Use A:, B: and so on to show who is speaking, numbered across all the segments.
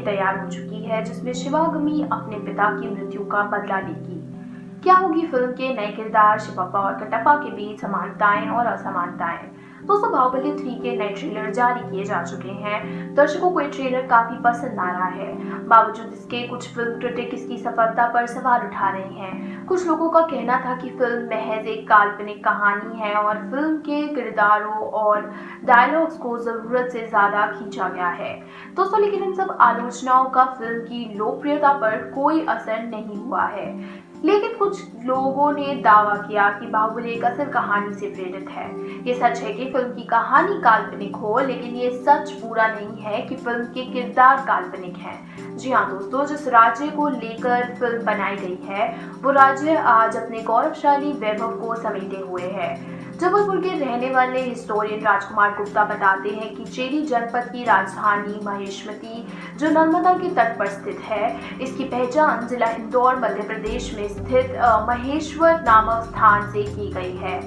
A: तैयार हो चुकी है, जिसमें शिवांगी अपने पिता की मृत्यु का बदला लेगी। क्या होगी फिल्म के नए किरदार शिवप्पा और कटप्पा के बीच समानताएं और असमानताएं। दोस्तों, बाहुबली 3 के नए ट्रेलर जारी किए जा चुके हैं। दर्शकों को ये ट्रेलर काफी पसंद आ रहा है। बावजूद इसके कुछ फिल्म क्रिटिक इसकी सफलता पर सवाल उठा रहे हैं। कुछ लोगों का कहना था कि फिल्म महज एक काल्पनिक कहानी है और फिल्म के किरदारों और डायलॉग्स को जरूरत से ज्यादा खींचा गया है। दोस्तों, लेकिन इन सब आलोचनाओं का फिल्म की लोकप्रियता पर कोई असर नहीं हुआ है। लेकिन कुछ लोगों ने दावा किया कि बाहुबली एक असल कहानी से प्रेरित है। ये सच है कि फिल्म की कहानी काल्पनिक हो, लेकिन ये सच पूरा नहीं है कि फिल्म के किरदार काल्पनिक हैं। जी हाँ दोस्तों, जिस राज्य को लेकर फिल्म बनाई गई है वो राज्य आज अपने गौरवशाली वैभव को समेटे हुए है। जबलपुर के रहने वाले हिस्टोरियन राजकुमार गुप्ता बताते हैं कि चेरी जनपद की राजधानी महेशमती, जो नर्मदा के तट पर स्थित है, इसकी पहचान जिला इंदौर मध्य प्रदेश में स्थित महेश्वर नामक स्थान से की गई है।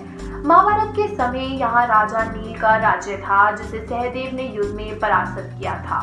A: महाभारत के समय यहाँ राजा नील का राज्य था, जिसे सहदेव ने युद्ध में परास्त किया था।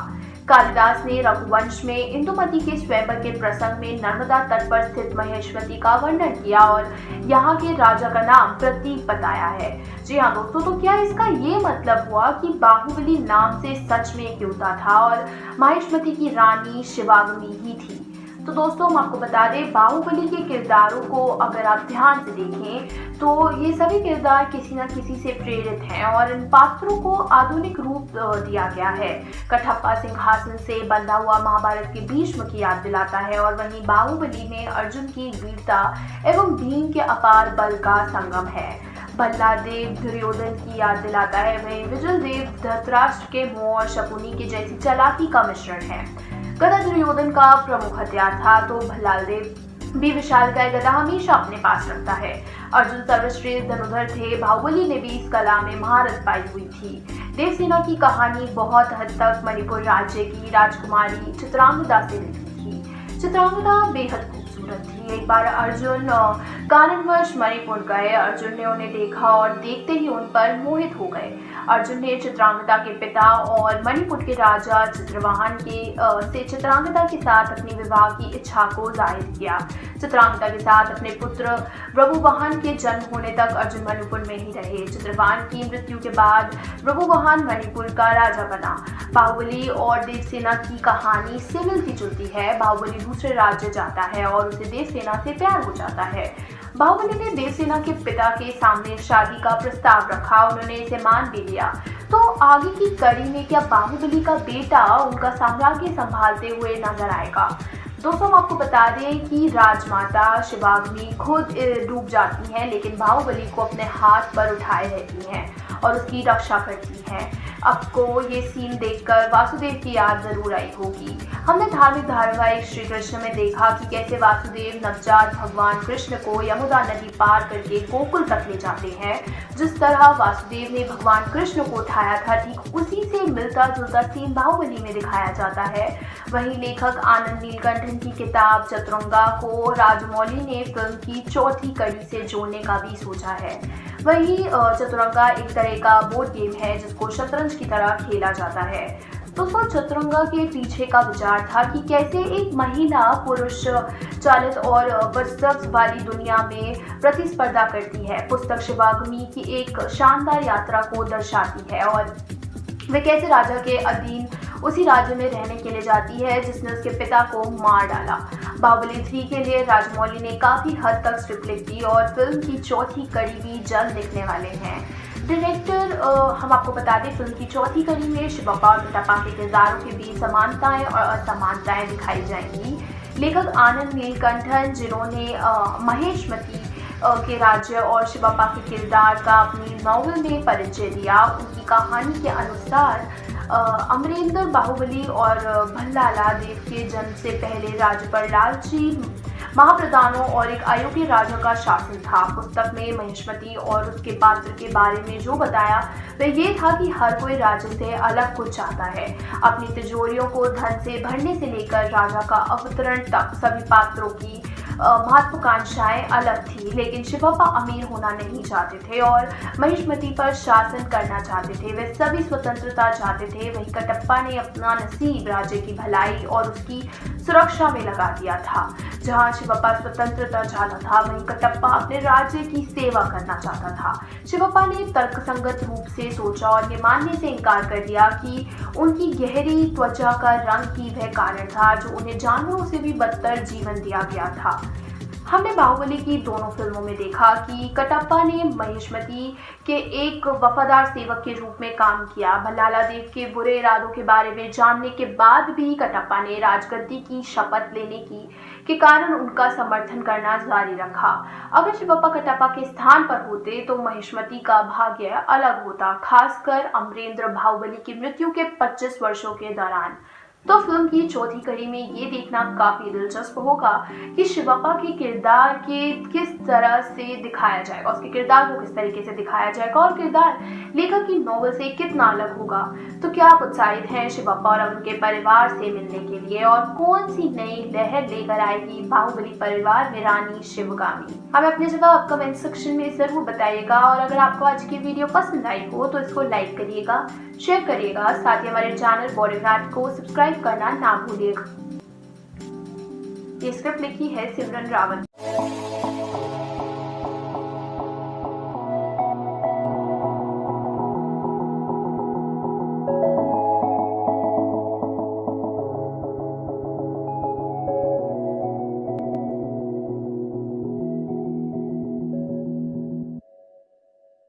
A: कालिदास ने रघुवंश में इंदुमती के स्वयंवर के प्रसंग में नर्मदा तट पर स्थित महेश्वती का वर्णन किया और यहाँ के राजा का नाम प्रतीक बताया है। जी हाँ दोस्तों, तो क्या इसका ये मतलब हुआ कि बाहुबली नाम से सच में एक युवता था और महेश्वती की रानी शिवांगी ही थी? तो दोस्तों, हम आपको बता दें, बाहुबली के किरदारों को अगर आप ध्यान से देखें तो ये सभी किरदार किसी न किसी से प्रेरित हैं और इन पात्रों को आधुनिक रूप दिया गया है। कटप्पा सिंहासन से बंधा हुआ महाभारत के भीष्म की याद दिलाता है और वहीं बाहुबली में अर्जुन की वीरता एवं भीम के अपार बल का संगम है। भल्लादेव दुर्योधन की याद दिलाता है, वहीं विजयदेव धृतराष्ट्र के मोह और शकुनी के जैसी चालाकी का मिश्रण है। गदा दुर्योधन का प्रमुख हथियार था, तो भल्लादेव भी विशालकाय गदा हमेशा अपने पास रखता है। अर्जुन सर्वश्रेष्ठ धनुर्धर थे, बाहुबली ने भी इस कला में महारत पाई हुई थी। देवसेना की कहानी बहुत हद तक मणिपुर राज्य की राजकुमारी चित्रांगदा से मिलती थी। चित्रांगदा बेहद खूबसूरत थी। एक बार अर्जुन कारणवश मणिपुर गए। अर्जुन ने उन्हें देखा और देखते ही उन पर मोहित हो गए। अर्जुन ने चित्रांगदा के पिता और मणिपुर के राजा चित्रवाहन से चित्रांगदा के साथ अपनी विवाह की इच्छा को जाहिर किया। चित्रांगदा के साथ अपने पुत्र प्रभुवाहन के जन्म होने तक अर्जुन मणिपुर में ही रहे। चित्रवाहन की मृत्यु के बाद प्रभुवाहन मणिपुर का राजा बना। बाहुबली और देवसेना की कहानी से मिलती जुलती है। बाहुबली दूसरे राज्य जाता है और उसे देवसेना से प्यार हो जाता है। बाहुबली ने देवसेना के पिता के सामने शादी का प्रस्ताव रखा, उन्होंने इसे मान भी लिया। तो आगे की कड़ी में क्या बाहुबली का बेटा उनका साम्राज्य संभालते हुए नजर आएगा? दोस्तों, हम आपको बता दें कि राजमाता शिवांगी खुद डूब जाती हैं, लेकिन बाहुबली को अपने हाथ पर उठाए रहती हैं और उसकी रक्षा करती हैं। आपको ये सीन देखकर वासुदेव की याद जरूर आई होगी। हमने धार्मिक धारावाहिक श्री कृष्ण में देखा कि कैसे वासुदेव नवजात भगवान कृष्ण को यमुना नदी पार करके गोकुल तक ले जाते हैं। जिस तरह वासुदेव ने भगवान कृष्ण को उठाया था, ठीक उसी से मिलता जुलता सीन बाहुबली में दिखाया जाता है। वहीं लेखक आनंद नीलकंठन की किताब चतुरंगा को राजमौली ने फिल्म की चौथी कड़ी से जोड़ने का भी सोचा है। वहीं चतुरंगा एक तरह का बोर्ड गेम है जिसको शतरंज की तरह खेला जाता है। दोस्तों, चतुरंगा के पीछे का विचार था कि कैसे एक महिला पुरुष चालित और वर्चस्व वाली दुनिया में प्रतिस्पर्धा करती है। पुस्तक शिवांगी की एक शानदार यात्रा को दर्शाती है और वे कैसे राजा के अधीन उसी राज्य में रहने के लिए जाती है जिसने उसके पिता को मार डाला। बाहुबली 3 के लिए राजमौली ने काफी हद तक स्क्रिप्ट लिख दी और फिल्म की चौथी कड़ी भी जल्द दिखने वाले हैं। डायरेक्टर हम आपको बता दें, फिल्म की चौथी कड़ी में शिवप्पा और कटप्पा के किरदारों के बीच समानताएं और असमानताएं दिखाई जाएंगी। लेखक आनंद नीलकंठन, जिन्होंने महेशमती के राज्य और शिवप्पा के किरदार का अपनी नॉवेल में परिचय दिया, उनकी कहानी के अनुसार अमरेंद्र बाहुबली और भल्लाला देव के जन्म से पहले राज्य पर लालची महाप्रधानों और एक अयोग्य राजा का शासन था। पुस्तक में महेशमती और उसके पात्र के बारे में जो बताया वह ये था कि हर कोई राज्य से अलग कुछ चाहता है। अपनी तिजोरियों को धन से भरने से लेकर राजा का अवतरण तक सभी पात्रों की महत्वाकांक्षाएं अलग थी, लेकिन शिवप्पा अमीर होना नहीं चाहते थे और महिष्मती पर शासन करना चाहते थे। वे सभी स्वतंत्रता चाहते थे। वहीं कटप्पा ने अपना नसीब राज्य की भलाई और उसकी सुरक्षा में लगा दिया था। जहां शिवप्पा स्वतंत्रता चाहता था, वहीं कटप्पा अपने राज्य की सेवा करना चाहता था। शिवप्पा ने तर्कसंगत रूप से सोचा और ये मानने से इनकार कर दिया कि उनकी गहरी त्वचा का रंग ही वह कारण था जो उन्हें जानवरों से भी बदतर जीवन दिया गया था। हमने बाहुबली की दोनों फिल्मों में देखा कि कटप्पा ने महिष्मती के एक वफादार सेवक के रूप में काम किया। भल्लाला देव के बुरे इरादों के बारे में जानने के बाद भी कटप्पा ने राजगद्दी की शपथ लेने के कारण उनका समर्थन करना जारी रखा। अगर शिवप्पा कटप्पा के स्थान पर होते तो महिष्मती का भाग्य अलग होता, खासकर अमरेंद्र बाहुबली की मृत्यु के 25 वर्षों के दौरान। तो फिल्म की चौथी कड़ी में ये देखना काफी दिलचस्प होगा कि शिवप्पा के किरदार के किस तरह से दिखाया जाएगा, उसके किरदार को किस तरीके से दिखाया जाएगा और किरदार लेखक की नॉवल से कितना अलग होगा। तो क्या आप उत्साहित हैं शिवप्पा और उनके परिवार से मिलने के लिए, और कौन सी नई लहर लेकर आएगी बाहुबली परिवार में रानी शिवगामी? हमें अपने जवाब कमेंट सेक्शन में जरूर बताइएगा। और अगर आपको आज की वीडियो पसंद आई हो तो इसको लाइक करिएगा, शेयर करिएगा, साथ ही हमारे चैनल बॉलीवुड को सब्सक्राइब करना ना भूलिएगा। ये स्क्रिप्ट लिखी है सिमरन रावत।